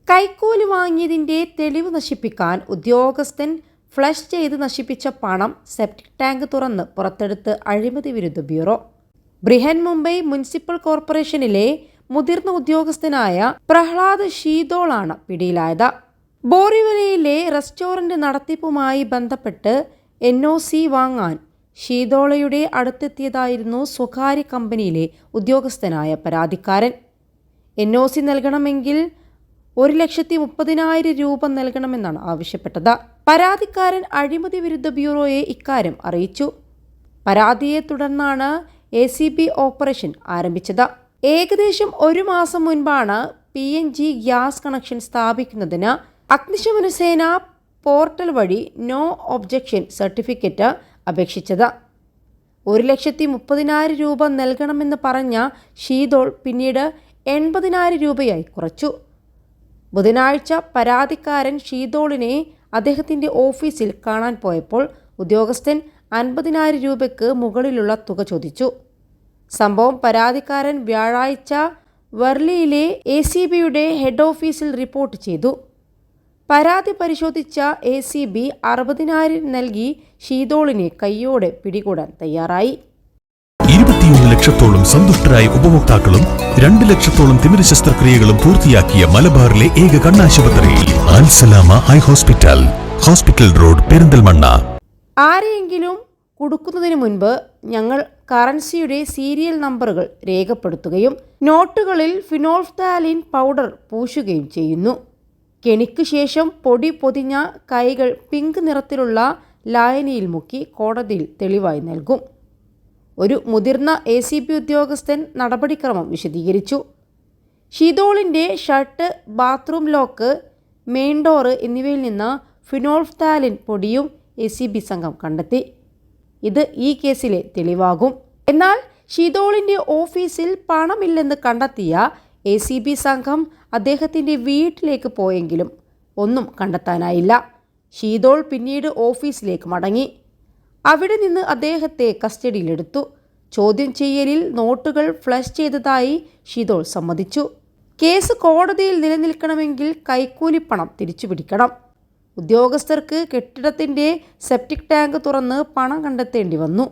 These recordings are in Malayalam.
കൈക്കൂലി വാങ്ങിയതിന്റെ തെളിവ് നശിപ്പിക്കാൻ ഉദ്യോഗസ്ഥൻ ഫ്ലഷ് ചെയ്ത് നശിപ്പിച്ച പണം സെപ്റ്റിക് ടാങ്ക് തുറന്ന് പുറത്തെടുത്ത് അഴിമതി വിരുദ്ധ ബ്യൂറോ. ബ്രിഹൻ മുംബൈ മുനിസിപ്പൽ കോർപ്പറേഷനിലെ മുതിർന്ന ഉദ്യോഗസ്ഥനായ പ്രഹ്ലാദ് ഷീതോളാണ് പിടിയിലായത്. ബോറിവലിയിലെ റെസ്റ്റോറന്റ് നടത്തിപ്പുമായി ബന്ധപ്പെട്ട് NOC വാങ്ങാൻ ഷീതോളയുടെ അടുത്തെത്തിയതായിരുന്നു സ്വകാര്യ കമ്പനിയിലെ ഉദ്യോഗസ്ഥനായ പരാതിക്കാരൻ. NOC നൽകണമെങ്കിൽ 1,30,000 രൂപ നൽകണമെന്നാണ് ആവശ്യപ്പെട്ടത്. പരാതിക്കാരൻ അഴിമതി വിരുദ്ധ ബ്യൂറോയെ ഇക്കാര്യം അറിയിച്ചു. പരാതിയെ തുടർന്നാണ് ACB ഓപ്പറേഷൻ ആരംഭിച്ചത്. ഏകദേശം 1 മാസം മുൻപാണ് PNG ഗ്യാസ് കണക്ഷൻ സ്ഥാപിക്കുന്നതിന് അഗ്നിശമന സേന പോർട്ടൽ വഴി നോ ഒബ്ജക്ഷൻ സർട്ടിഫിക്കറ്റ് അപേക്ഷിച്ചത്. 1,30,000 രൂപ നൽകണമെന്ന് പറഞ്ഞ ഷീതോൾ പിന്നീട് 80,000 രൂപയായി കുറച്ചു. ബുധനാഴ്ച പരാതിക്കാരൻ ഷീതോളിനെ അദ്ദേഹത്തിൻ്റെ ഓഫീസിൽ കാണാൻ പോയപ്പോൾ ഉദ്യോഗസ്ഥൻ 50,000 രൂപയ്ക്ക് മുകളിലുള്ള തുക ചോദിച്ചു. സംഭവം പരാതിക്കാരൻ വ്യാഴാഴ്ച വർലിയിലെ ACBയുടെ ഹെഡ് ഓഫീസിൽ റിപ്പോർട്ട് ചെയ്തു. പരാതി പരിശോധിച്ച ACB 60,000 നൽകി ഷീതോളിനെ കയ്യോടെ പിടികൂടാൻ തയ്യാറായി. 21 ലക്ഷത്തോളം സന്തുഷ്ടരായ ഉപഭോക്താക്കളും 2 ലക്ഷത്തോളം തിമിര ശസ്ത്രക്രിയകളും പൂർത്തിയാക്കിയ മലബാറിലെ ഏക കണ്ണാശുപത്രി Al Salama high hospital, hospital road, Perinthalmanna. ആരെയെങ്കിലും കൊടുക്കുന്നതിന് മുൻപ് ഞങ്ങൾ കറൻസിയുടെ സീരിയൽ നമ്പറുകൾ രേഖപ്പെടുത്തുകയും നോട്ടുകളിൽ ഫിനോൾഫ്താലിൻ പൗഡർ പൂശുകയും ചെയ്യുന്നു. കെണിക്ക് ശേഷം പൊടി പൊതിഞ്ഞ കൈകൾ പിങ്ക് നിറത്തിലുള്ള ലായനിയിൽ മുക്കി കോടതിയിൽ തെളിവായി നൽകും. ഒരു മുതിർന്ന ACB ഉദ്യോഗസ്ഥൻ നടപടിക്രമം വിശദീകരിച്ചു. ഷീതോളിൻ്റെ shirt, bathroom lock, main door എന്നിവയിൽ നിന്ന് ഫിനോൾഫ്താലിൻ പൊടിയും ACB സംഘം കണ്ടെത്തി. ഇത് ഈ കേസിലെ തെളിവാകും. എന്നാൽ ഷീതോളിൻ്റെ ഓഫീസിൽ പണമില്ലെന്ന് കണ്ടെത്തിയ ACB സംഘം അദ്ദേഹത്തിൻ്റെ വീട്ടിലേക്ക് പോയെങ്കിലും ഒന്നും കണ്ടെത്താനായില്ല. ഷീതോൾ പിന്നീട് ഓഫീസിലേക്ക് മടങ്ങി. അവിടെ നിന്ന് അദ്ദേഹത്തെ കസ്റ്റഡിയിലെടുത്തു. ചോദ്യം ചെയ്യലിൽ നോട്ടുകൾ ഫ്ലഷ് ചെയ്തതായി ഷീതോൾ സമ്മതിച്ചു. കേസ് കോടതിയിൽ നിലനിൽക്കണമെങ്കിൽ കൈക്കൂലിപ്പണം തിരിച്ചുപിടിക്കണം. ഉദ്യോഗസ്ഥർക്ക് കെട്ടിടത്തിൻ്റെ സെപ്റ്റിക് ടാങ്ക് തുറന്ന് പണം കണ്ടെത്തേണ്ടി വന്നു.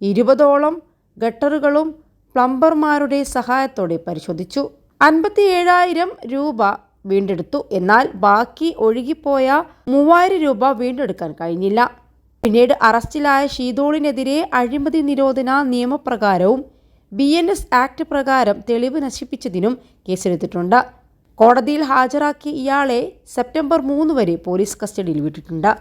20ഓളം ഗട്ടറുകളും പ്ലംബർമാരുടെ സഹായത്തോടെ പരിശോധിച്ചു. 57,000 രൂപ വീണ്ടെടുത്തു. എന്നാൽ ബാക്കി ഒഴുകിപ്പോയ 3,000 രൂപ വീണ്ടെടുക്കാൻ കഴിഞ്ഞില്ല. പിന്നീട് അറസ്റ്റിലായ ഷീതോളിനെതിരെ അഴിമതി നിരോധന നിയമപ്രകാരവും BNS ആക്ട് പ്രകാരം തെളിവ് നശിപ്പിച്ചതിനും കേസെടുത്തിട്ടുണ്ട്. കോടതിയിൽ ഹാജരാക്കിയ ഇയാളെ സെപ്റ്റംബർ 3 വരെ പോലീസ് കസ്റ്റഡിയിൽ വിട്ടിട്ടുണ്ട്.